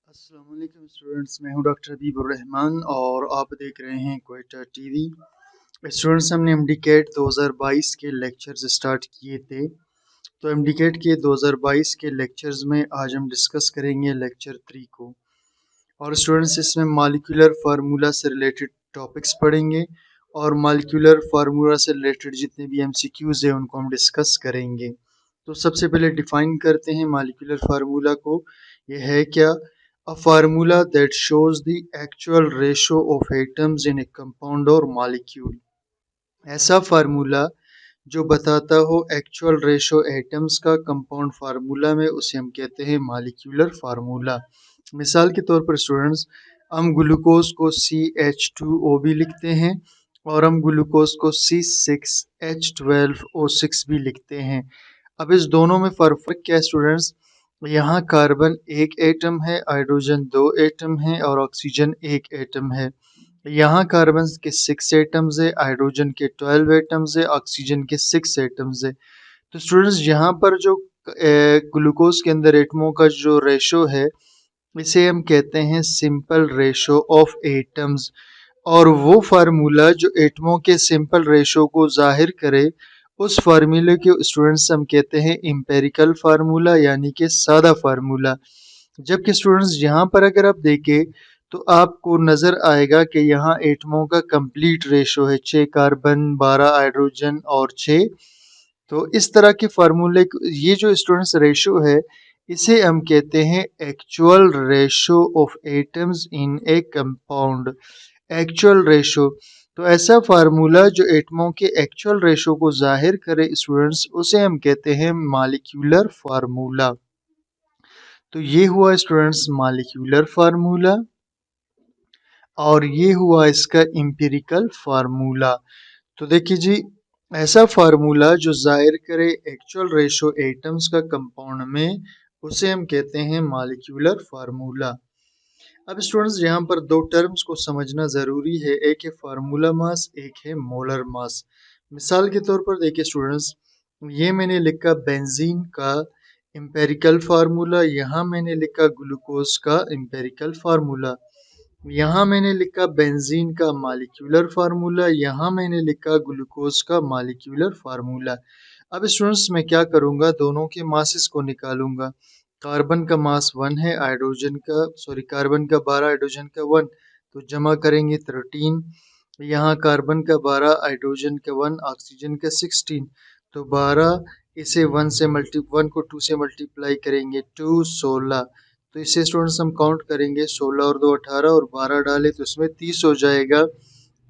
अस्सलाम वालेकुम स्टूडेंट्स, मैं हूं डॉक्टर हबीबुर रहमान और आप देख रहे हैं क्वेटा टीवी। स्टूडेंट्स, हमने एमडीकेट 2022 के लेक्चर्स स्टार्ट किए थे। तो एमडीकेट के 2022 के लेक्चर्स में आज हम डिस्कस करेंगे लेक्चर 3 को। और स्टूडेंट्स, इसमें मॉलिक्यूलर फार्मूला से रिलेटेड टॉपिक्स पढ़ेंगे और मॉलिक्यूलर फार्मूला से रिलेटेड जितने भी एमसीक्यूज हैं उनको हम डिस्कस करेंगे। तो सबसे पहले डिफाइन करते हैं मॉलिक्यूलर फार्मूला को। यह है क्या? A formula that shows the actual ratio of atoms in a compound or molecule। ऐसा फार्मूला जो बताता हो एक्चुअल रेशो एटम्स का कंपाउंड फार्मूला में, उसे हम कहते हैं मॉलिक्यूलर फार्मूला। मिसाल के तौर पर स्टूडेंट्स, हम ग्लूकोज को CH2O भी लिखते हैं और हम ग्लूकोज को C6H12O6 भी लिखते हैं। अब इस दोनों में फर्क क्या है स्टूडेंट्स? यहाँ कार्बन एक एटम है, हाइड्रोजन दो एटम है और ऑक्सीजन एक एटम है। यहाँ कार्बन के 6 एटम्स है, हाइड्रोजन के 12 एटम्स है, ऑक्सीजन के 6 एटम्स है। तो स्टूडेंट्स, यहाँ पर जो ग्लूकोज के अंदर एटमों का जो रेशो है, इसे हम कहते हैं सिंपल रेशो ऑफ एटम्स। और वो फार्मूला जो एटमों के सिंपल रेशो को जाहिर करे, उस फार्मूले के स्टूडेंट्स हम कहते हैं एम्पेरिकल फार्मूला, यानी कि सादा फार्मूला। जबकि स्टूडेंट्स, यहाँ पर अगर आप देखें तो आपको नज़र आएगा कि यहाँ एटमों का कंप्लीट रेशो है 6 कार्बन, 12 हाइड्रोजन और 6। तो इस तरह के फार्मूले, ये जो स्टूडेंट्स रेशो है, इसे हम कहते हैं actual ratio of atoms in A compound. Actual ratio, तो ऐसा फार्मूला जो एटमों के एक्चुअल रेशो को जाहिर करे स्टूडेंट्स, उसे हम कहते हैं मॉलिक्यूलर फार्मूला। तो ये हुआ स्टूडेंट्स मॉलिक्यूलर फार्मूला और ये हुआ इसका एम्पिरिकल फार्मूला। तो देखिए जी, ऐसा फार्मूला जो जाहिर करे एक्चुअल रेशो एटम्स का कंपाउंड में, उसे हम कहते हैं मॉलिक्यूलर फार्मूला। अब स्टूडेंट्स, यहाँ पर दो टर्म्स को समझना ज़रूरी है, एक है फार्मूला मास, एक है मोलर मास। मिसाल के तौर पर देखिए स्टूडेंट्स, ये मैंने लिखा बेंजीन का एम्पेरिकल फार्मूला, यहाँ मैंने लिखा ग्लूकोज का एम्पेरिकल फार्मूला, यहाँ मैंने लिखा बेंजीन का मॉलिक्यूलर फार्मूला, यहाँ मैंने लिखा ग्लूकोज का मॉलिक्यूलर फार्मूला। अब स्टूडेंट्स, मैं क्या करूँगा, दोनों के मासेस को निकालूंगा। कार्बन का मास 1 है, कार्बन का 12, हाइड्रोजन का 1, तो जमा करेंगे 13। यहाँ कार्बन का 12, हाइड्रोजन का 1, ऑक्सीजन का 16, तो 12 इसे 1 को 2 से मल्टीप्लाई करेंगे 2, 16। तो इसे स्टूडेंट्स हम काउंट करेंगे, 16 और 2 18 और 12 डालें तो इसमें 30 हो जाएगा।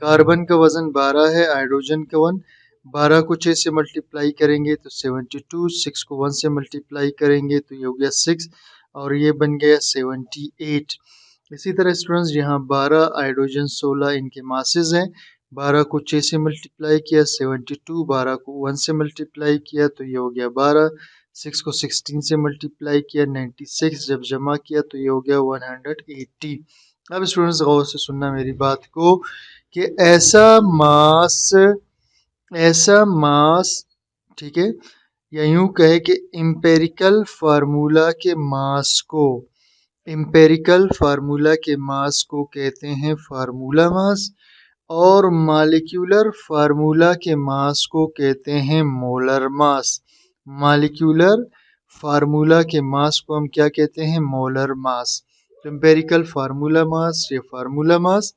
कार्बन का वजन 12 है, हाइड्रोजन का 1, 12 को 6 से मल्टीप्लाई करेंगे तो 72, 6 को 1 से मल्टीप्लाई करेंगे तो ये हो गया 6 और ये बन गया 78। इसी तरह स्टूडेंट्स, यहाँ 12, हाइड्रोजन 16 इनके मासेस हैं। 12 को 6 से मल्टीप्लाई किया 72, 12 को 1 से मल्टीप्लाई किया तो ये हो गया 12, 6 को 16 से मल्टीप्लाई किया 96, जब जमा किया तो ये हो गया 180। अब स्टूडेंट्स, गौर से सुनना मेरी बात को कि ऐसा मास, ठीक है, या यूं कहे कि एम्पेरिकल फार्मूला के मास को कहते हैं फार्मूला मास और मॉलिक्यूलर फार्मूला के मास को कहते हैं मोलर मास। मॉलिक्यूलर फार्मूला के मास को हम क्या कहते हैं? Molar mass. एम्पेरिकल फार्मूला मास या फार्मूला मास,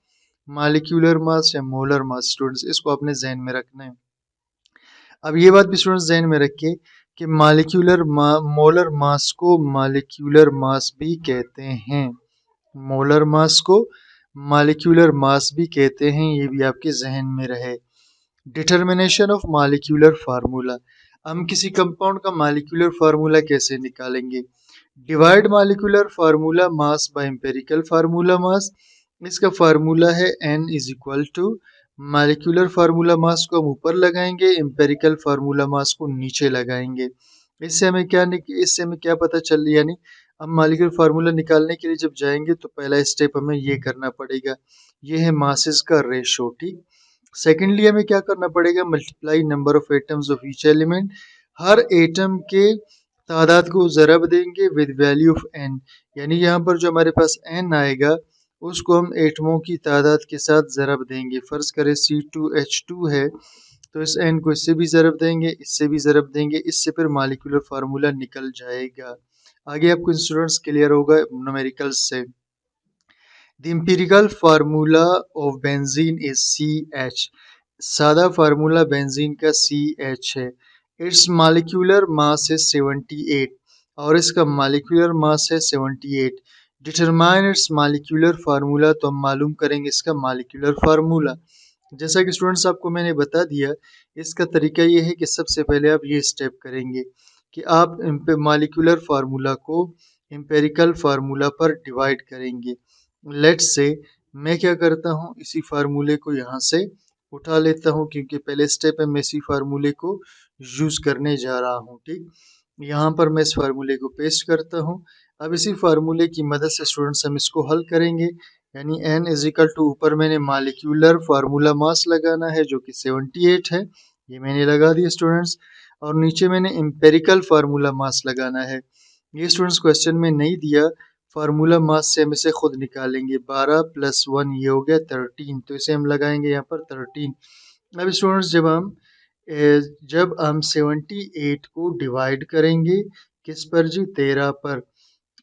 मॉलिक्यूलर मास या मोलर मास। स्टूडेंट्स, इसको अपने जहन में रखना है। अब ये बात भी स्टूडेंट्स जहन में रखिए कि मोलर मास को मॉलिक्यूलर मास भी कहते हैं। मोलर मास को मॉलिक्यूलर मास भी कहते हैं, ये भी आपके जहन में रहे। डिटर्मिनेशन ऑफ मॉलिक्यूलर फार्मूला, हम किसी कंपाउंड का मॉलिक्यूलर फार्मूला कैसे निकालेंगे? Divide molecular formula mass by empirical formula mass. इसका फार्मूला है n is equal to, molecular formula mass को हम ऊपर लगाएंगे, एम्पेरिकल फार्मूला मास को नीचे लगाएंगे। इससे हमें क्या पता चल, यानी हम मॉलिक्यूलर फार्मूला निकालने के लिए जब जाएंगे तो पहला स्टेप हमें ये करना पड़ेगा, ये है मासेस का रेशो, ठीक। सेकेंडली हमें क्या करना पड़ेगा? Multiply number of atoms of each element. Her atom के तादाद को ज़रब देंगे विद वैल्यू ऑफ n, यानी यहाँ पर जो हमारे पास n आएगा उसको हम एटमों की तादाद के साथ ज़रब देंगे। फ़र्ज़ करें C2H2 है तो इस n को इससे भी ज़रब देंगे, इससे भी ज़रब देंगे, इससे फिर मॉलिक्यूलर फार्मूला निकल जाएगा। आगे आपको स्टूडेंट्स क्लियर होगा न्यूमेरिकल्स से। The empirical formula of benzene is CH। सादा फार्मूला बेंजीन का CH है। इट्स मॉलिक्यूलर मास है 78 और इसका मॉलिक्यूलर मास है 78। डिटरमाइन इट्स मॉलिक्यूलर फार्मूला, तो हम मालूम करेंगे इसका मॉलिक्यूलर फार्मूला। जैसा कि स्टूडेंट्स आपको मैंने बता दिया, इसका तरीका ये है कि सबसे पहले आप ये स्टेप करेंगे कि आप मॉलिक्यूलर फार्मूला को एम्पेरिकल फार्मूला पर डिवाइड करेंगे। लेट्स से मैं क्या करता हूँ, इसी फार्मूले को यहाँ से उठा लेता हूँ क्योंकि पहले स्टेप में मैं इसी फार्मूले को यूज़ करने जा रहा हूँ। ठीक, यहाँ पर मैं इस फार्मूले को पेस्ट करता हूँ। अब इसी फार्मूले की मदद से स्टूडेंट्स हम इसको हल करेंगे, यानी n इज इक्वल टू, ऊपर मैंने मॉलिक्यूलर फार्मूला मास लगाना है जो कि 78 है, ये मैंने लगा दिया स्टूडेंट्स, और नीचे मैंने एम्पेरिकल फार्मूला मास लगाना है। ये स्टूडेंट्स क्वेश्चन में नहीं दिया, फार्मूला मास से हम इसे खुद निकालेंगे। 12 + 1 ये हो गया 13, तो इसे हम लगाएंगे यहाँ पर 13। अब स्टूडेंट्स जब हम 78 को डिवाइड करेंगे किस पर जी, 13 पर,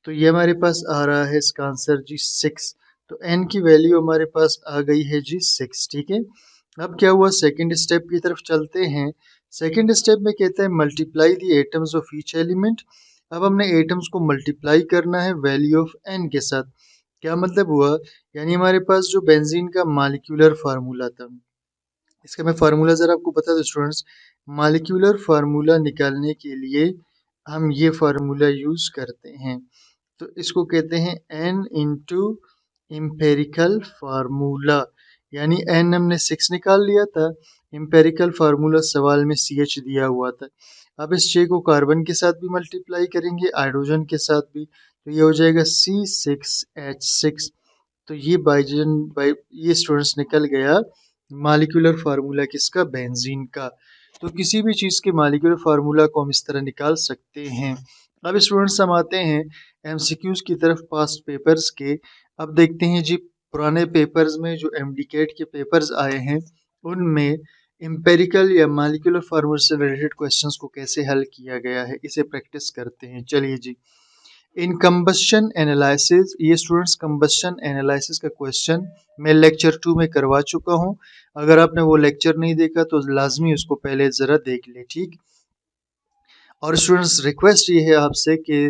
तो ये हमारे पास आ रहा है इसका आंसर जी 6। तो n की वैल्यू हमारे पास आ गई है जी 6। ठीक है, अब क्या हुआ, सेकंड स्टेप की तरफ चलते हैं। सेकंड स्टेप में कहता है multiply the atoms of each element. अब हमने एटम्स को मल्टीप्लाई करना है वैल्यू ऑफ n के साथ। क्या मतलब हुआ, यानी हमारे पास जो बेंजीन का मॉलिक्यूलर फार्मूला था, इसका मैं फार्मूला ज़रा आपको बता दूं स्टूडेंट्स। मॉलिक्यूलर फार्मूला निकालने के लिए हम ये फार्मूला यूज़ करते हैं, तो इसको कहते हैं n इंटू एम्पेरिकल फार्मूला, यानी n हमने 6 निकाल लिया था, एम्पेरिकल फार्मूला सवाल में CH दिया हुआ था। अब इस J को कार्बन के साथ भी मल्टीप्लाई करेंगे, हाइड्रोजन के साथ भी, तो ये हो जाएगा C6H6। तो ये स्टूडेंट्स निकल गया मॉलिक्यूलर फार्मूला किसका, बेंजीन का। तो किसी भी चीज़ के मॉलिक्यूलर फार्मूला को हम इस तरह निकाल सकते हैं। अब स्टूडेंट्स हम आते हैं MCQs की तरफ, पास्ट पेपर्स के। अब देखते हैं जी पुराने पेपर्स में जो MDCAT के पेपर्स आए हैं उनमें एम्पेरिकल या मॉलिक्यूलर फार्मूला से रिलेटेड क्वेश्चंस को कैसे हल किया गया है, इसे प्रैक्टिस करते हैं। चलिए जी, इन कंबस्शन एनालिसिस, ये स्टूडेंट्स कंबस्शन एनालिसिस का क्वेश्चन मैं लेक्चर 2 में करवा चुका हूँ। अगर आपने वो लेक्चर नहीं देखा तो लाजमी उसको पहले ज़रा देख ले। ठीक, और स्टूडेंट्स रिक्वेस्ट ये है आपसे कि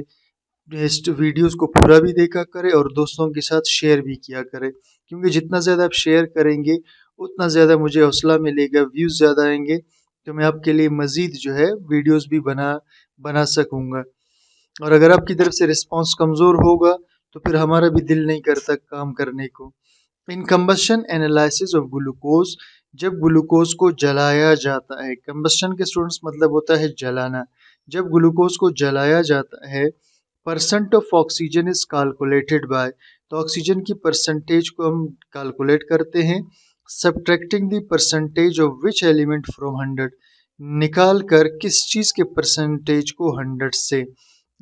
इस वीडियोस को पूरा भी देखा करें और दोस्तों के साथ शेयर भी किया करें, क्योंकि जितना ज़्यादा आप शेयर करेंगे उतना ज़्यादा मुझे हौसला मिलेगा, व्यूज़ ज़्यादा आएंगे तो मैं आपके लिए मज़ीद जो है वीडियोस भी बना सकूँगा। और अगर आपकी तरफ से रिस्पांस कमज़ोर होगा तो फिर हमारा भी दिल नहीं करता काम करने को। इन कंबस्शन एनालिसिस ऑफ ग्लूकोज, जब ग्लूकोज को जलाया जाता है, कंबस्शन के स्टूडेंट्स मतलब होता है जलाना, जब ग्लूकोज को जलाया जाता है, percent of oxygen is calculated by, तो ऑक्सीजन की परसेंटेज को हम कैलकुलेट करते हैं subtracting the percentage of which element from 100, निकाल कर किस चीज़ के परसेंटेज को 100 से।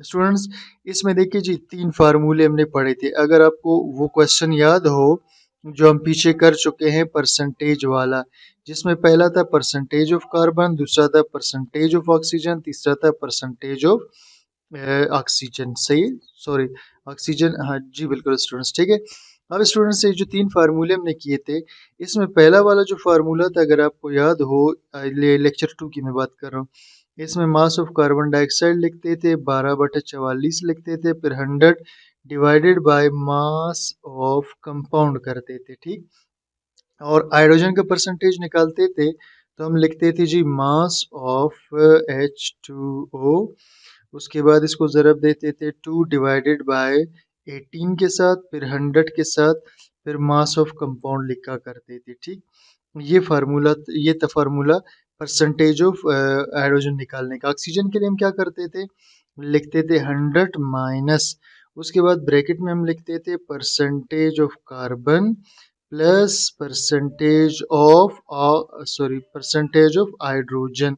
स्टूडेंट्स इसमें देखिए जी 3 फार्मूले हमने पढ़े थे, अगर आपको वो क्वेश्चन याद हो जो हम पीछे कर चुके हैं परसेंटेज वाला, जिसमें पहला था परसेंटेज ऑफ कार्बन, दूसरा था परसेंटेज ऑफ ऑक्सीजन, तीसरा था परसेंटेज ऑफ ऑक्सीजन, सही, सॉरी ऑक्सीजन, हाँ जी बिल्कुल स्टूडेंट्स, ठीक है। अब स्टूडेंट्स ये जो 3 फार्मूले हमने किए थे, इसमें पहला वाला जो फार्मूला था अगर आपको याद हो, लेक्चर 2 की मैं बात कर रहा हूँ, इसमें मास ऑफ कार्बन डाइऑक्साइड लिखते थे 12/44 लिखते थे, फिर 100 divided by mass of compound करते थे। ठीक, और हाइड्रोजन का परसेंटेज निकालते थे तो हम लिखते थे जी मास ऑफ H2O, उसके बाद इसको ज़रब देते थे 2 डिवाइडेड बाय 18 के साथ, फिर 100 के साथ, फिर मास ऑफ कंपाउंड लिखा करते थे। ठीक, ये था फार्मूला परसेंटेज ऑफ हाइड्रोजन निकालने का। ऑक्सीजन के लिए हम क्या करते थे, लिखते थे 100 माइनस, उसके बाद ब्रैकेट में हम लिखते थे percentage of carbon plus percentage of hydrogen,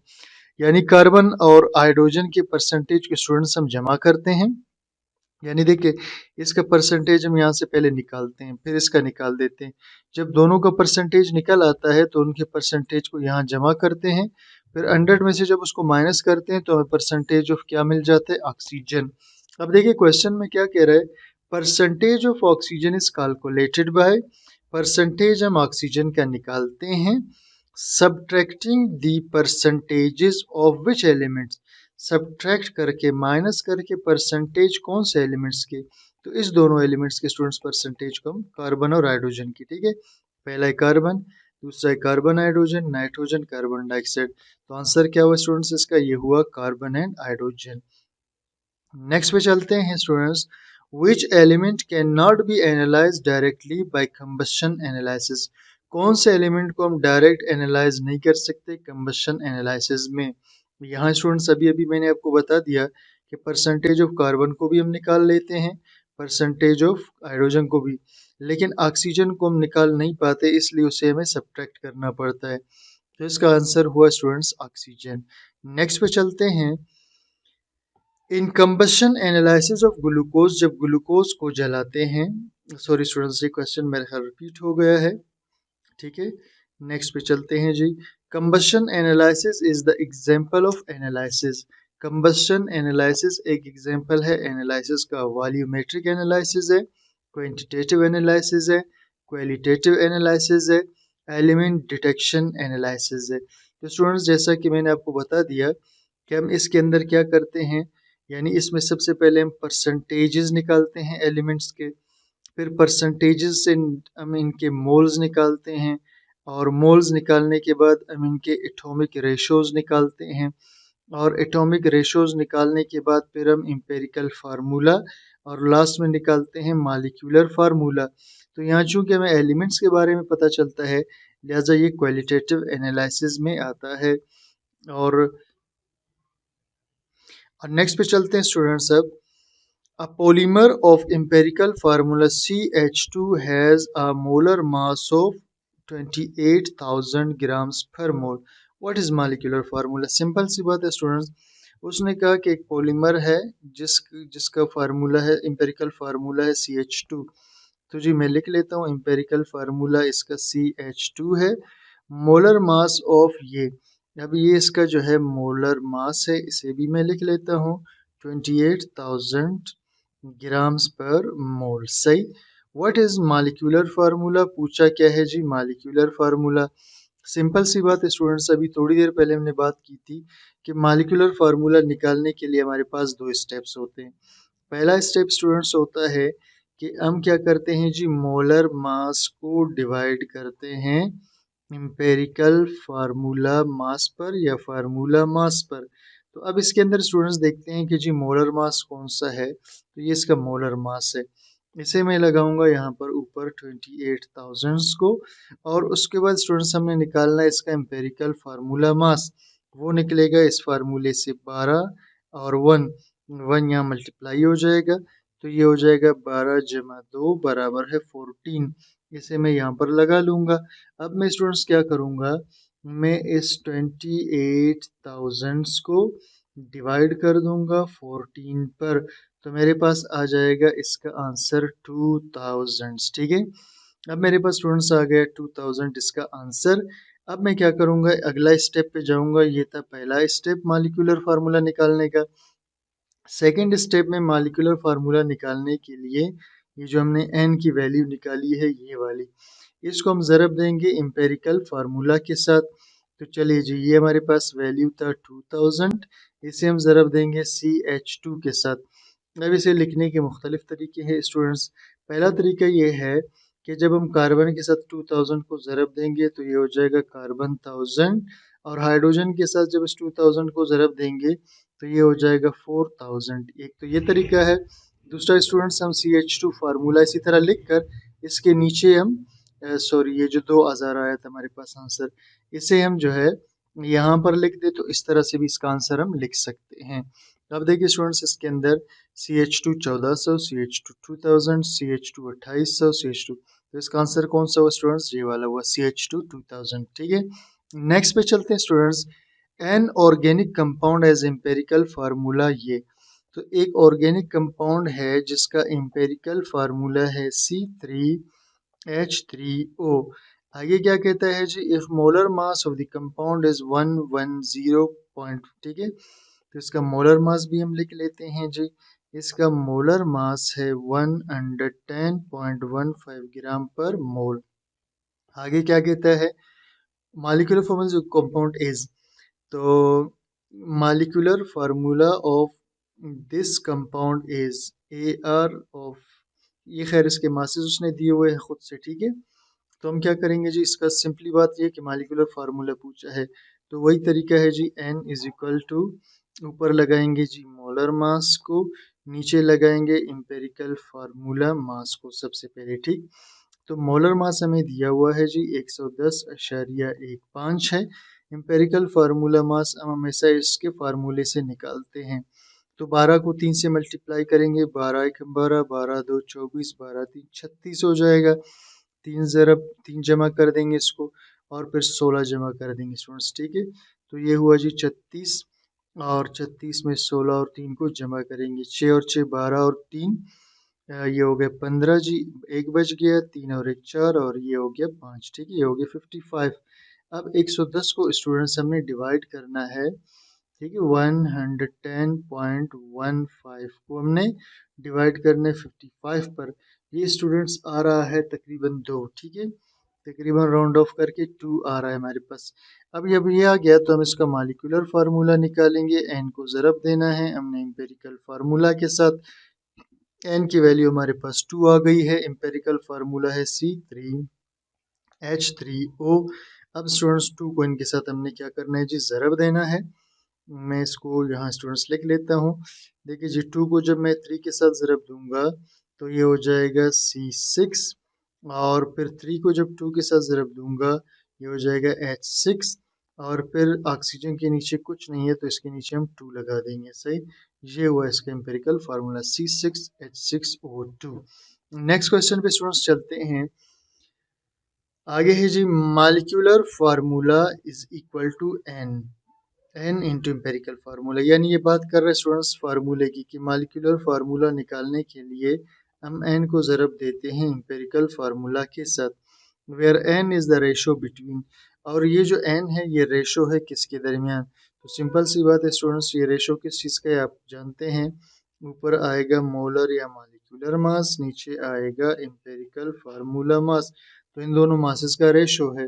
यानी कार्बन और हाइड्रोजन के परसेंटेज के स्टूडेंट्स हम जमा करते हैं। यानी देखिए, इसका परसेंटेज हम यहाँ से पहले निकालते हैं, फिर इसका निकाल देते हैं। जब दोनों का परसेंटेज निकल आता है तो उनके परसेंटेज को यहाँ जमा करते हैं, फिर 100 में से जब उसको माइनस करते हैं तो हमें परसेंटेज ऑफ क्या मिल जाता है, ऑक्सीजन। अब देखिए क्वेश्चन में क्या कह रहा है, percentage of oxygen is calculated by, percentage हम ऑक्सीजन का निकालते हैं, subtracting the percentages of which elements, subtract करके माइनस करके परसेंटेज कौन से एलिमेंट्स के, तो इस दोनों एलिमेंट्स के स्टूडेंट्स परसेंटेज को हम कार्बन और हाइड्रोजन की, ठीक है, पहला है कार्बन, दूसरा है carbon hydrogen, nitrogen, carbon dioxide. तो आंसर क्या हुआ स्टूडेंट्स इसका, ये हुआ कार्बन एंड हाइड्रोजन। नेक्स्ट पे चलते हैं students, which element can not be analyse directly by combustion analysis, कौन से एलिमेंट को हम डायरेक्ट एनालाइज नहीं कर सकते कंबशन एनालिसिस में। यहाँ स्टूडेंट्स अभी अभी मैंने आपको बता दिया कि परसेंटेज ऑफ कार्बन को भी हम निकाल लेते हैं, परसेंटेज ऑफ हाइड्रोजन को भी, लेकिन ऑक्सीजन को हम निकाल नहीं पाते, इसलिए उसे हमें सब्ट्रैक्ट करना पड़ता है। तो इसका आंसर हुआ स्टूडेंट्स ऑक्सीजन। नेक्स्ट पे चलते हैं, इन कंबशन एनालिसिस ऑफ ग्लूकोज, जब ग्लूकोज को जलाते हैं, सॉरी स्टूडेंट्स ये क्वेश्चन मेरे ख्याल रिपीट हो गया है, ठीक है। नेक्स्ट पे चलते हैं जी, combustion analysis is the example of analysis, combustion analysis एक एग्जांपल है एनालिसिस का, वॉल्यूमेट्रिक एनालिसिस है, क्वांटिटेटिव एनालिसिस है, क्वालिटेटिव एनालिसिस है, एलिमेंट डिटेक्शन एनालिसिस है। तो स्टूडेंट्स जैसा कि मैंने आपको बता दिया कि हम इसके अंदर क्या करते हैं, यानी इसमें सबसे पहले हम परसेंटेजेस निकालते हैं एलिमेंट्स के, फिर परसेंटेजेस से हम इनके मोल्स निकालते हैं, और मोल्स निकालने के बाद हम इनके एटॉमिक रेशोज निकालते हैं, और एटॉमिक रेशोज निकालने के बाद फिर हम एम्पिरिकल फार्मूला, और लास्ट में निकालते हैं मॉलिक्यूलर फार्मूला। तो यहाँ चूंकि हमें एलिमेंट्स के बारे में पता चलता है, लिहाजा ये क्वालिटेटिव एनालिसिस में आता है। और नेक्स्ट पे चलते हैं स्टूडेंट्स अब, a polymer of empirical formula CH2 has a molar mass of 28,000 grams per mole. What is molecular formula? Simple सी बात है स्टूडेंट्स, उसने कहा कि एक पॉलीमर है जिसका फार्मूला है, एम्पेरिकल फार्मूला है CH2। तो जी मैं लिख लेता हूँ, एम्पेरिकल फार्मूला इसका CH2 है, मोलर मास ऑफ ये, अब ये इसका जो है मोलर मास है, इसे भी मैं लिख लेता हूँ 28,000 ग्राम्स पर मोल, सही। व्हाट इज मॉलिक्यूलर फार्मूला, पूछा क्या है जी, मॉलिक्यूलर फार्मूला। सिंपल सी बात है स्टूडेंट्स, अभी थोड़ी देर पहले हमने बात की थी कि मॉलिक्यूलर फार्मूला निकालने के लिए हमारे पास दो स्टेप्स होते हैं। पहला स्टेप स्टूडेंट्स होता है कि हम क्या करते हैं जी, मोलर मास को डिवाइड करते हैं एम्पेरिकल फार्मूला मास पर या फार्मूला मास पर। तो अब इसके अंदर स्टूडेंट्स देखते हैं कि जी मोलर मास कौन सा है, तो ये इसका मोलर मास है, इसे मैं लगाऊंगा यहाँ पर ऊपर 28,000 को, और उसके बाद स्टूडेंट्स हमने निकालना है इसका एम्पेरिकल फार्मूला मास, वो निकलेगा इस फार्मूले से 12 और 1 1 यहाँ मल्टीप्लाई हो जाएगा, तो ये हो जाएगा 12 जमा 2 बराबर है 14, इसे मैं यहाँ पर लगा लूंगा। अब मैं स्टूडेंट्स क्या करूँगा, मैं इस 28,000 को डिवाइड कर दूंगा 14 पर, तो मेरे पास आ जाएगा इसका आंसर 2000, ठीक है। अब मेरे पास स्टूडेंट्स आ गया 2000 इसका आंसर। अब मैं क्या करूंगा, अगला स्टेप पे जाऊंगा, ये था पहला स्टेप मॉलिक्यूलर फार्मूला निकालने का। सेकेंड स्टेप में मॉलिक्यूलर फार्मूला निकालने के लिए ये जो हमने n की वैल्यू निकाली है ये वाली, इसको हम ज़रब देंगे एम्पेरिकल फार्मूला के साथ। तो चलिए जी, ये हमारे पास वैल्यू था 2000, इसे हम ज़रब देंगे CH2 के साथ। अब इसे लिखने के मुख्तलिफ तरीके हैं स्टूडेंट्स। पहला तरीका ये है कि जब हम कार्बन के साथ 2000 को ज़रब देंगे तो ये हो जाएगा कार्बन 1000, और हाइड्रोजन के साथ जब इस 2000 को ज़रब देंगे तो ये हो जाएगा 4000। एक तो ये तरीका है। दूसरा स्टूडेंट्स, हम CH2 फार्मूला इसी तरह लिख कर इसके नीचे हम सॉरी ये जो 2000 आया था हमारे पास आंसर, इसे हम जो है यहाँ पर लिख दे, तो इस तरह से भी इसका आंसर हम लिख सकते हैं। अब देखिए स्टूडेंट्स, इसके अंदर CH2 1400, CH2 2000, CH2 2800, CH2, तो इसका आंसर कौन सा हुआ स्टूडेंट्स, ये वाला हुआ CH2 2000, ठीक है। नेक्स्ट पे चलते हैं students, an organic compound as empirical formula ये। तो एक ऑर्गेनिक कंपाउंड है जिसका एम्पेरिकल फार्मूला है C3H3O। आगे क्या कहता है जी, if molar mass of the compound is 110 point, ठीक है। तो इसका मोलर मास भी हम लिख लेते हैं जी। इसका मोलर मास है 110.15 ग्राम पर मोल। आगे क्या कहता है, मॉलिक्यूलर फॉर्मूला कंपाउंड इज, तो molecular formula of this compound is AR of, ये खैर इसके मासेस उसने दिए हुए हैं खुद से, ठीक है। तो हम क्या करेंगे जी, इसका सिंपली बात ये कि मॉलिक्यूलर फार्मूला पूछा है तो वही तरीका है जी, N इज इक्वल टू, ऊपर लगाएंगे जी मोलर मास को, नीचे लगाएंगे एम्पेरिकल फार्मूला मास को सबसे पहले, ठीक। तो मोलर मास हमें दिया हुआ है जी 110.15 है। एम्पेरिकल फार्मूला मास हम हमेशा इसके फार्मूले से निकालते हैं। तो 12 को 3 से मल्टीप्लाई करेंगे, 12 1 12, 12 2 24, 12 3 36 हो जाएगा। 3 जमा कर देंगे इसको और फिर 16 जमा कर देंगे स्टूडेंट्स, ठीक है। तो ये हुआ जी 36, और 36 में 16 और 3 को जमा करेंगे, 6 और 6 12 और 3 ये हो गया 15 जी, एक बच गया, 3 और 1 4, और ये हो गया 5, ठीक है, ये हो गया 55। अब 110 को स्टूडेंट्स हमने डिवाइड करना है, ठीक है। 110.15 को हमने डिवाइड करना है 55 पर। ये स्टूडेंट्स आ रहा है तकरीबन 2, ठीक है, तकरीबन राउंड ऑफ करके 2 आ रहा है हमारे पास। अब जब ये आ गया तो हम इसका मॉलिक्यूलर फार्मूला निकालेंगे, एन को ज़रब देना है हमने एम्पेरिकल फार्मूला के साथ। एन की वैल्यू हमारे पास 2 आ गई है, एम्पेरिकल फार्मूला है C3H3O। अब स्टूडेंट्स 2 को इनके साथ हमने क्या करना है जी, ज़रब देना है। मैं इसको यहाँ स्टूडेंट्स लिख लेता हूँ। देखिए जी, 2 को जब मैं 3 के साथ ज़रब दूंगा तो ये हो जाएगा C6, और फिर 3 को जब 2 के साथ ज़रब दूंगा ये हो जाएगा H6, और फिर ऑक्सीजन के नीचे कुछ नहीं है तो इसके नीचे हम 2 लगा देंगे, सही। ये हुआ इसका empirical formula C6H6O2। Next question पे स्टूडेंट्स चलते हैं। आगे है जी, molecular formula is equal to n into empirical formula, यानी ये बात कर रहे हैं स्टूडेंट्स फार्मूले की कि मॉलिक्यूलर फार्मूला निकालने के लिए हम एन को ज़रब देते हैं एम्पेरिकल फार्मूला के साथ, where N is the ratio between, और ये जो एन है ये रेशो है किसके दरमियान। तो सिंपल सी बात है स्टूडेंट्स, ये रेशो किस चीज़ का है आप जानते हैं। ऊपर आएगा मोलर या मॉलिक्यूलर मास, नीचे आएगा एम्पेरिकल फार्मूला मास। तो इन दोनों मासेस का रेशो है,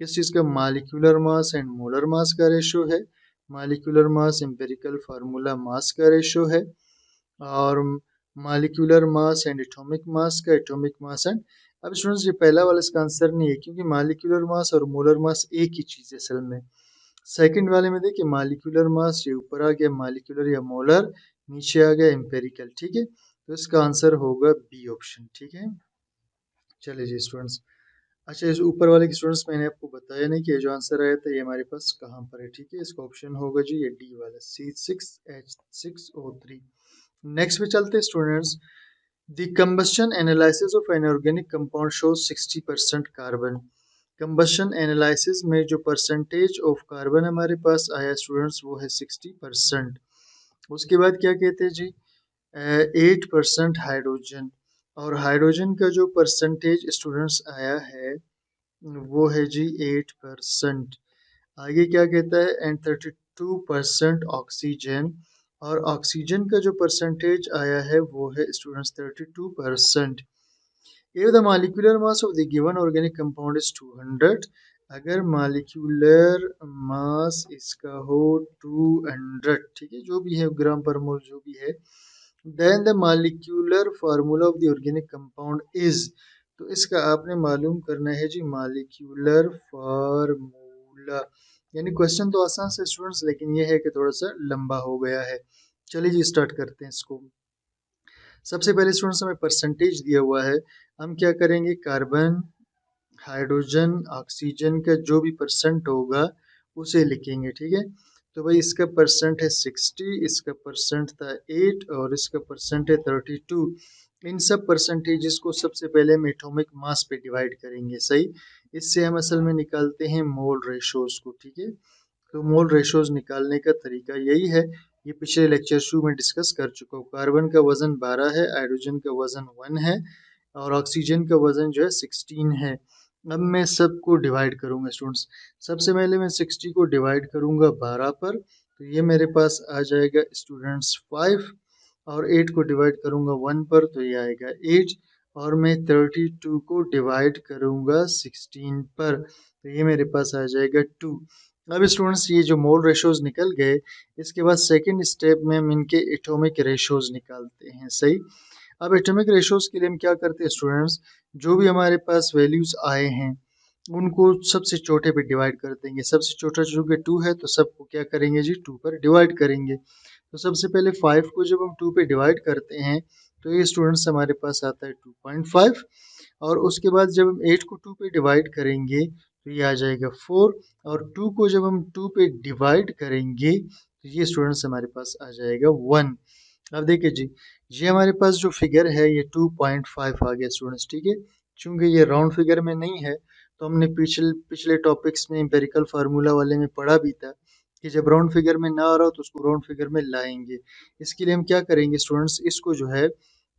किस चीज़ का, molecular mass and molar mass का रेशो है। मॉलिक्यूलर मास एम्पेरिकल फार्मूला मास का रेशो है, और molecular mass and atomic mass का एटॉमिक मास एंड, अब स्टूडेंट्स ये पहला वाला इसका आंसर नहीं है क्योंकि मॉलिक्यूलर मास और मोलर मास एक ही चीज़ है असल में। सेकंड वाले में देखिए मॉलिक्यूलर मास ये ऊपर आ गया मॉलिक्यूलर या मोलर, नीचे आ गया एम्पेरिकल, ठीक है। तो इसका आंसर होगा बी ऑप्शन, ठीक है। चलिए जी स्टूडेंट्स, अच्छा इस ऊपर वाले के स्टूडेंट्स मैंने आपको बताया नहीं कि जो आंसर आया था ये हमारे पास कहाँ पर है, ठीक है। इसका ऑप्शन होगा जी ये डी वाला C6H6O3। नेक्स्ट पे चलते हैं students. The combustion analysis of N organic compound shows 60% carbon. Combustion analysis में जो परसेंटेज ऑफ कार्बन हमारे पास आया स्टूडेंट्स वो है 60%। उसके बाद क्या कहते हैं जी, 8% हाइड्रोजन, और हाइड्रोजन का जो परसेंटेज स्टूडेंट्स आया है वो है जी 8%। आगे क्या कहता है, एंड 32% ऑक्सीजन, और ऑक्सीजन का जो परसेंटेज आया है वो है students 32%। If the molecular mass of the given organic compound is 200, अगर मॉलिक्यूलर मास इसका हो 200, ठीक है, जो भी है ग्राम पर मोल जो भी है, then the molecular formula of the organic compound is, तो इसका आपने मालूम करना है जी मॉलिक्यूलर फार्मूला। यानी क्वेश्चन तो आसान से स्टूडेंट्स, लेकिन ये है कि थोड़ा सा लंबा हो गया है। चलिए जी स्टार्ट करते हैं इसको। सबसे पहले स्टूडेंट्स हमें परसेंटेज दिया हुआ है, हम क्या करेंगे, कार्बन हाइड्रोजन ऑक्सीजन का जो भी परसेंट होगा उसे लिखेंगे, ठीक है। तो भाई इसका परसेंट है 60, इसका परसेंट था 8, और इसका परसेंट है 32। इन सब परसेंटेजेस को सबसे पहले हम एटॉमिक मास पे डिवाइड करेंगे, सही। इससे हम असल में निकालते हैं मोल रेशोज को, ठीक है। तो मोल रेशोज निकालने का तरीका यही है। ये पिछले लेक्चर शू में डिस्कस कर चुका हूँ। कार्बन का वजन 12 है, हाइड्रोजन का वजन 1 है और ऑक्सीजन का वजन जो है 16 है। अब मैं सबको डिवाइड करूंगा स्टूडेंट्स। सबसे पहले मैं 60 को डिवाइड करूंगा 12 पर, तो ये मेरे पास आ जाएगा स्टूडेंट्स 5, और 8 को डिवाइड करूंगा 1 पर तो ये आएगा 8, और मैं 32 को डिवाइड करूंगा 16 पर तो ये मेरे पास आ जाएगा 2। अब स्टूडेंट्स ये जो मोल रेशोज निकल गए, इसके बाद सेकंड स्टेप में हम इनके एटॉमिक रेशोज निकालते हैं। सही। अब एटॉमिक रेशोज के लिए हम क्या करते हैं स्टूडेंट्स, जो भी हमारे पास वैल्यूज आए हैं उनको सबसे छोटे पे डिवाइड कर देंगे। सबसे छोटा चूंकि 2 है तो सबको क्या करेंगे जी 2 पर डिवाइड करेंगे। तो सबसे पहले 5 को जब हम 2 पे डिवाइड करते हैं तो ये स्टूडेंट्स हमारे पास आता है 2.5, और उसके बाद जब हम 8 को 2 पे डिवाइड करेंगे तो ये आ जाएगा 4, और 2 को जब हम 2 पे डिवाइड करेंगे तो ये स्टूडेंट्स हमारे पास आ जाएगा 1। अब देखिए जी, ये हमारे पास जो फिगर है ये 2.5 आ गया स्टूडेंट्स। ठीक है, चूंकि ये राउंड फिगर में नहीं है तो हमने पिछले पिछले टॉपिक्स में एम्पेरिकल फार्मूला वाले में पढ़ा भी था कि जब राउंड फिगर में ना आ रहा हो तो उसको राउंड फिगर में लाएंगे। इसके लिए हम क्या करेंगे स्टूडेंट्स, इसको जो है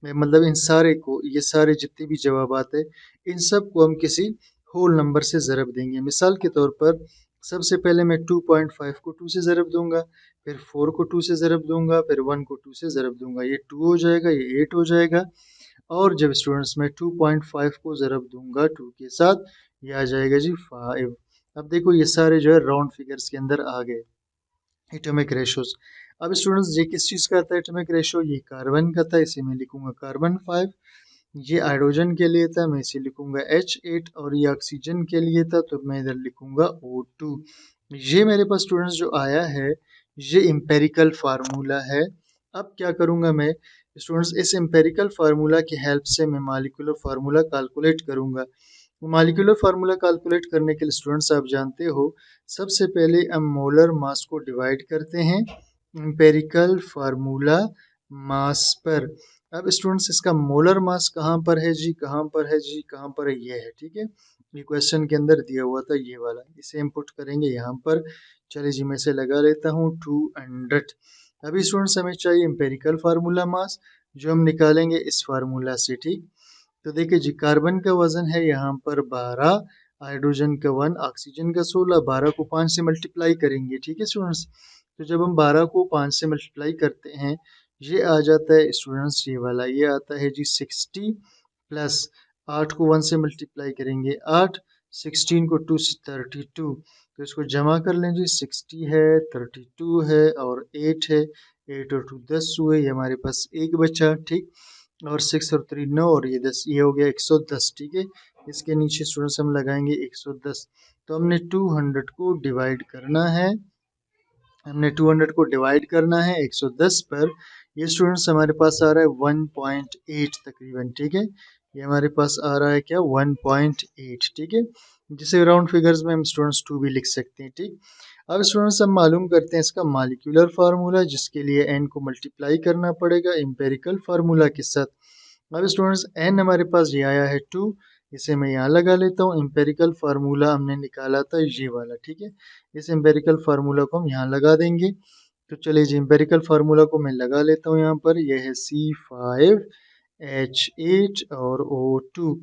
मतलब इन सारे को, ये सारे जितने भी जवाब आते इन सब को हम किसी होल नंबर से ज़रब देंगे। मिसाल के तौर पर सबसे पहले मैं 2.5 को 2 से ज़रब दूंगा, फिर 4 को 2 से ज़रब दूंगा, फिर 1 को 2 से ज़रब दूंगा, ये 2 हो जाएगा, ये 8 हो जाएगा। और जब स्टूडेंट्स मैं 2.5 को ज़रब दूंगा 2 के साथ, ये आ जाएगा जी 5। अब देखो ये सारे जो है राउंड फिगर्स के अंदर आ गए एटॉमिक रेशोज। अब स्टूडेंट्स ये किस चीज़ का था एटॉमिक रेशो, ये कार्बन का था, इसे मैं लिखूंगा कार्बन 5। ये हाइड्रोजन के लिए था, मैं इसे लिखूंगा H8, और ये ऑक्सीजन के लिए था तो मैं इधर लिखूंगा O2। ये मेरे पास स्टूडेंट्स जो आया है ये इम्पेरिकल फार्मूला है। अब क्या करूंगा मैं स्टूडेंट्स, इस एम्पेरिकल फार्मूला की हेल्प से मैं मॉलिक्यूलर फार्मूला कैलकुलेट करूंगा। मॉलिक्यूलर फार्मूला कैलकुलेट करने के लिए स्टूडेंट्स आप जानते हो, सबसे पहले हम मोलर मास को डिवाइड करते हैं एम्पेरिकल फार्मूला मास पर। अब स्टूडेंट्स इसका मोलर मास कहाँ पर है जी, कहाँ पर है जी, कहाँ पर है, ये है। ठीक है, ये क्वेश्चन के अंदर दिया हुआ था ये वाला, इसे इनपुट करेंगे यहाँ पर। चलिए जी मैं इसे लगा लेता हूँ 200। अभी स्टूडेंट्स हमें चाहिए एम्पेरिकल फार्मूला मास, जो हम निकालेंगे इस फार्मूला से। ठीक, तो देखिए जी कार्बन का वजन है यहाँ पर 12, हाइड्रोजन का 1, ऑक्सीजन का 16। 12 को 5 से मल्टीप्लाई करेंगे। ठीक है स्टूडेंट्स, तो जब हम 12 को 5 से मल्टीप्लाई करते हैं ये आ जाता है स्टूडेंट्स ये वाला, ये आता है जी 60, प्लस 8 को 1 से मल्टीप्लाई करेंगे 8, 16 को 2 से 32। तो इसको जमा कर लें जी, 60 है, 32 है और 8 है, 8 और 2 10 हुए, ये हमारे पास एक बचा। ठीक, और 6 और 3 9, और ये 10, ये हो गया 110। ठीक है, इसके नीचे स्टूडेंट्स हम लगाएंगे 110। तो हमने 200 को डिवाइड करना है, हमने 200 को डिवाइड करना है 110 पर। ये स्टूडेंट्स हमारे पास आ रहा है 1.8 तकरीबन। ठीक है, ये हमारे पास आ रहा है क्या 1.8। ठीक है, जिसे राउंड फिगर्स में हम स्टूडेंट्स 2 भी लिख सकते हैं। ठीक, अब स्टूडेंट्स हम मालूम करते हैं इसका मॉलिक्यूलर फार्मूला, जिसके लिए n को मल्टीप्लाई करना पड़ेगा एम्पेरिकल फार्मूला के साथ। अब स्टूडेंट्स n हमारे पास ये आया है 2, इसे मैं यहाँ लगा लेता हूँ। एम्पेरिकल फार्मूला हमने निकाला था ये वाला। ठीक है, इस एम्पेरिकल फार्मूला को हम यहाँ लगा देंगे। तो चलिए जी एम्पेरिकल फार्मूला को मैं लगा लेता हूँ यहाँ पर, यह है C5H8 और O2।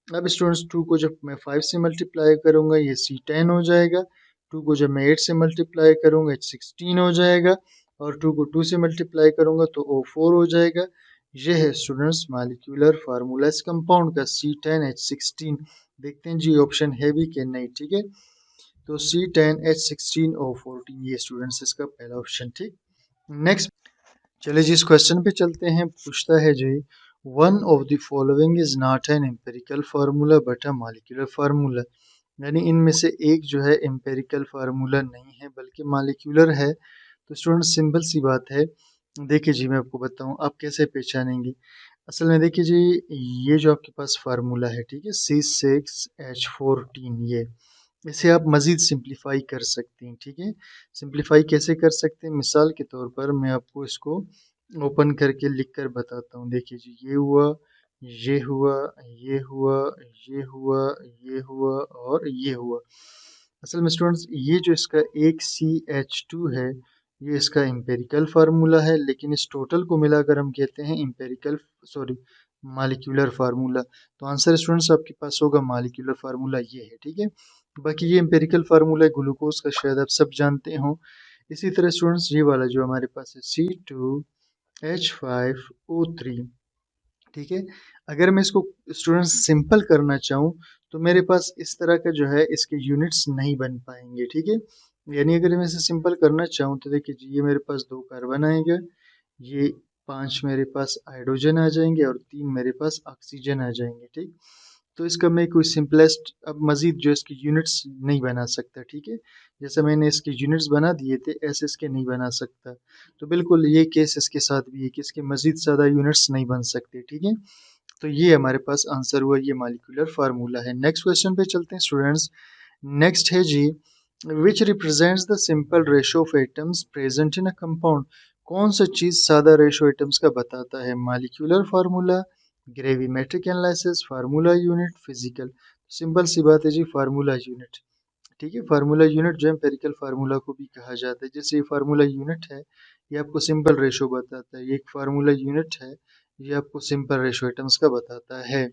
अब स्टूडेंट्स 2 को जब मैं 5 से मल्टीप्लाई करूँगा ये C10 हो जाएगा, 2 को जब मैं 8 से मल्टीप्लाई करूँगा H16 हो जाएगा, और 2 को 2 से मल्टीप्लाई करूँगा तो O4 हो जाएगा। ये है स्टूडेंट्स मॉलिक्यूलर फार्मूला इस कंपाउंड का C10H16। देखते हैं जी ऑप्शन है भी कि नहीं। ठीक है, तो C10H16O14, ये स्टूडेंट्स इसका पहला ऑप्शन। ठीक, नेक्स्ट चलिए जी इस क्वेश्चन पे चलते हैं। पूछता है जी one of the following is not an empirical formula but a molecular formula, यानी इनमें से एक जो है एम्पेरिकल फार्मूला नहीं है बल्कि मॉलिक्यूलर है। तो स्टूडेंट सिंपल सी बात है, देखिए जी मैं आपको बताऊं आप कैसे पहचानेंगे। असल में देखिए जी, ये जो आपके पास फार्मूला है, ठीक है, C6H14, ये इसे आप मज़ीद सिंप्लीफाई कर सकते हैं। ठीक है, सिंप्लीफाई कैसे कर सकते हैं, मिसाल के तौर पर मैं आपको इसको ओपन करके लिख कर बताता हूँ। देखिए जी, ये हुआ, ये हुआ, ये हुआ, ये हुआ, ये हुआ और ये हुआ। असल में स्टूडेंट्स ये जो इसका एक CH2 है, ये इसका एम्पिरिकल फार्मूला है, लेकिन इस टोटल को मिलाकर हम कहते हैं मॉलिक्यूलर फार्मूला। तो आंसर स्टूडेंट्स आपके पास होगा मॉलिक्यूलर फार्मूला ये है, ठीक है। बाकी ये एम्पिरिकल फार्मूला है ग्लूकोज का, शायद आप सब जानते हो। इसी तरह स्टूडेंट्स ये वाला जो हमारे पास है C2H5O3, ठीक है। अगर मैं इसको स्टूडेंट्स सिंपल करना चाहूँ तो मेरे पास इस तरह का जो है इसके यूनिट्स नहीं बन पाएंगे, ठीक है। यानी अगर मैं इसे सिंपल करना चाहूँ तो देखिए जी, ये मेरे पास 2 कार्बन आएंगे, ये 5 मेरे पास हाइड्रोजन आ जाएंगे और 3 मेरे पास ऑक्सीजन आ जाएंगे, ठीक। तो इसका मैं कोई सिंपलेस्ट अब मज़ीद जो इसकी यूनिट्स नहीं बना सकता, ठीक है। जैसे मैंने इसके यूनिट्स बना दिए थे, ऐसे इसके नहीं बना सकता। तो बिल्कुल ये केस इसके साथ भी है कि इसके मज़ीद ज़्यादा यूनिट्स नहीं बन सकते, ठीक है। तो ये हमारे पास आंसर हुआ, ये मॉलिक्यूलर फार्मूला है। नेक्स्ट क्वेश्चन पे चलते हैं स्टूडेंट्स। नेक्स्ट है जी, which represents the simple ratio of atoms present in a compound. कौन सा चीज़ सादा रेशो एटम्स का बताता है? Molecular formula, gravimetric analysis, formula unit, physical. Simple सी बात है जी, फार्मूला यूनिट, ठीक है। फार्मूला यूनिट जो एम्पेरिकल फार्मूला को भी कहा जाता है। जैसे ये फार्मूला यूनिट है, ये आपको सिंपल रेशो बताता है। ये एक फार्मूला यूनिट है, ये आपको सिंपल रेशो एटम्स का बताता है।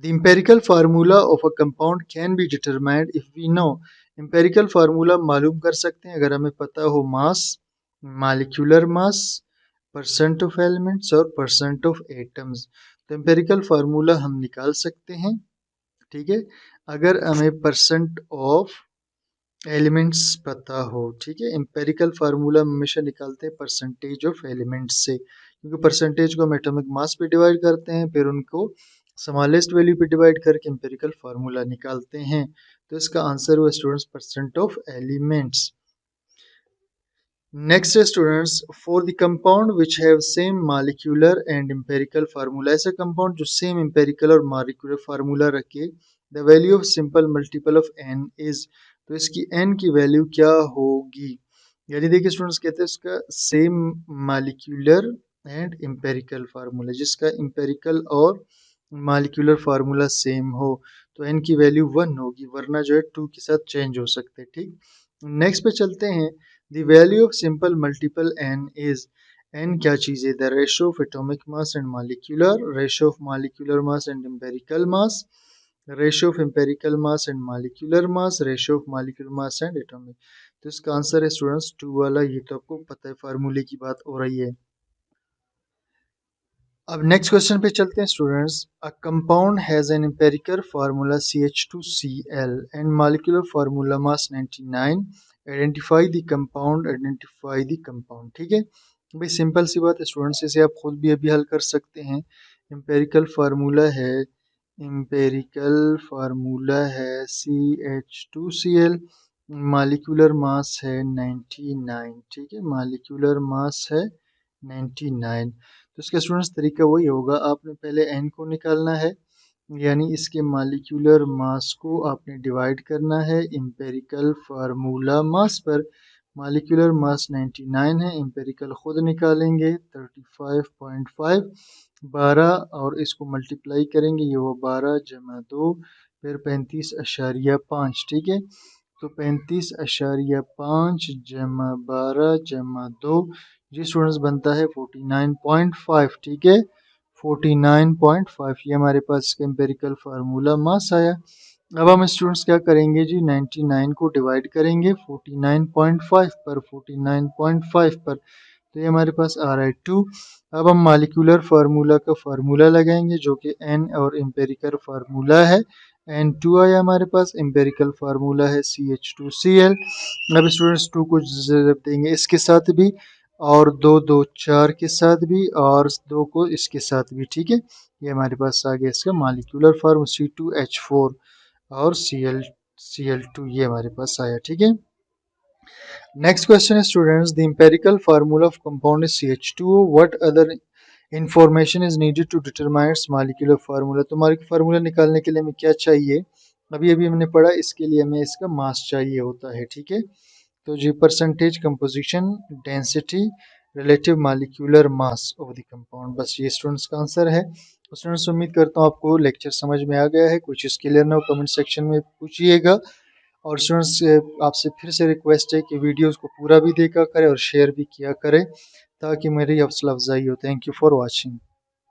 The empirical formula of a compound can be determined if we know। empirical formula मालूम कर सकते हैं अगर हमें पता हो mass, molecular mass, percent of elements और परसेंट ऑफ एटम्स। तो empirical फार्मूला हम निकाल सकते हैं, ठीक है, अगर हमें परसेंट ऑफ एलिमेंट्स पता हो, ठीक है। एम्पेरिकल फार्मूला हमेशा निकालते हैं परसेंटेज ऑफ एलिमेंट्स से, क्योंकि परसेंटेज को हम एटॉमिक मास पे डिवाइड करते हैं, फिर उनको स्मॉलेस्ट वैल्यू पे डिवाइड करके एम्पेरिकल फार्मूला निकालते हैं। तो इसका आंसर हुआ students percent of elements. Next है students, for the compound which have same molecular and empirical formula. ऐसा कंपाउंड जो सेम एम्पेरिकल और मॉलिक्यूलर फार्मूला रखे, the value of simple multiple of n is. तो इसकी n की value क्या होगी? यानी देखिए स्टूडेंट्स, कहते हैं इसका same molecular and empirical formula, जिसका एम्पेरिकल और मॉलिक्यूलर फार्मूला सेम हो तो n की वैल्यू 1 होगी, वरना जो है 2 के साथ चेंज हो सकते हैं, ठीक। नेक्स्ट पे चलते हैं। The value of simple multiple n is. n क्या चीज़ है? The ratio of atomic mass and molecular, ratio of molecular mass and empirical mass, ratio of empirical mass and molecular mass, ratio of molecular mass and atomic. तो इसका answer है students 2 वाला, ये तो आपको पता है फार्मूले की बात हो रही है। अब नेक्स्ट क्वेश्चन पे चलते हैं students. A compound has an empirical formula CH2Cl and molecular formula mass 99। Identify the compound, ठीक है। भाई सिंपल सी बात है स्टूडेंट्स, इसे आप खुद भी अभी हल कर सकते हैं। एम्पेरिकल फार्मूला है CH2Cl, मॉलिक्यूलर मास है 99, ठीक है, मॉलिक्यूलर मास है 99। तो इसका स्टूडेंट्स तरीका वही होगा, आपने पहले n को निकालना है, यानी इसके मॉलिक्यूलर मास को आपने डिवाइड करना है एम्पेरिकल फार्मूला मास पर। मॉलिक्यूलर मास 99 है, एम्पेरिकल खुद निकालेंगे 35.5, 12 और इसको मल्टीप्लाई करेंगे, ये वो 12 जमा 2 फिर 35.5, ठीक है। तो 35.5 जमा 12 जमा 2, जी स्टूडेंट्स बनता है 49.5, ठीक है, 49.5। ये हमारे पास इसका एम्पेरिकल फार्मूला मास आया। अब हम स्टूडेंट्स क्या करेंगे जी, 99 को डिवाइड करेंगे 49.5 पर, 49.5 पर, तो ये हमारे पास आ रहा है 2। अब हम मॉलिक्यूलर फार्मूला का फार्मूला लगाएंगे जो कि n और एम्पेरिकल फार्मूला है, N2 आया हमारे पास, एम्पेरिकल फार्मूला है CH2Cl। अब स्टूडेंट्स 2 को जब देंगे इसके साथ भी, और 2 2 4 के साथ भी, और 2 को इसके साथ भी, ठीक है। ये हमारे पास आ गया इसका मॉलिक्यूलर फार्मूला C2H4 और Cl2, ये हमारे पास आया, ठीक है। नेक्स्ट क्वेश्चन है students, the empirical formula of compound is CH2O, what other information is needed to determine its molecular formula. तो मॉलिक्यूलर फार्मूला निकालने के लिए हमें क्या चाहिए? अभी अभी हमने पढ़ा, इसके लिए हमें इसका मास चाहिए होता है, ठीक है। तो जी percentage composition density relative molecular mass of the compound, बस ये स्टूडेंट्स का आंसर है। तो स्टूडेंट्स उम्मीद करता हूँ आपको लेक्चर समझ में आ गया है। कुछ चीज़ क्लियर ना हो कमेंट सेक्शन में पूछिएगा, और स्टूडेंट्स आपसे फिर से रिक्वेस्ट है कि वीडियोज़ को पूरा भी देखा करें और शेयर भी किया करें ताकि मेरी हौसला अफ़ज़ाई हो। Thank you for watching.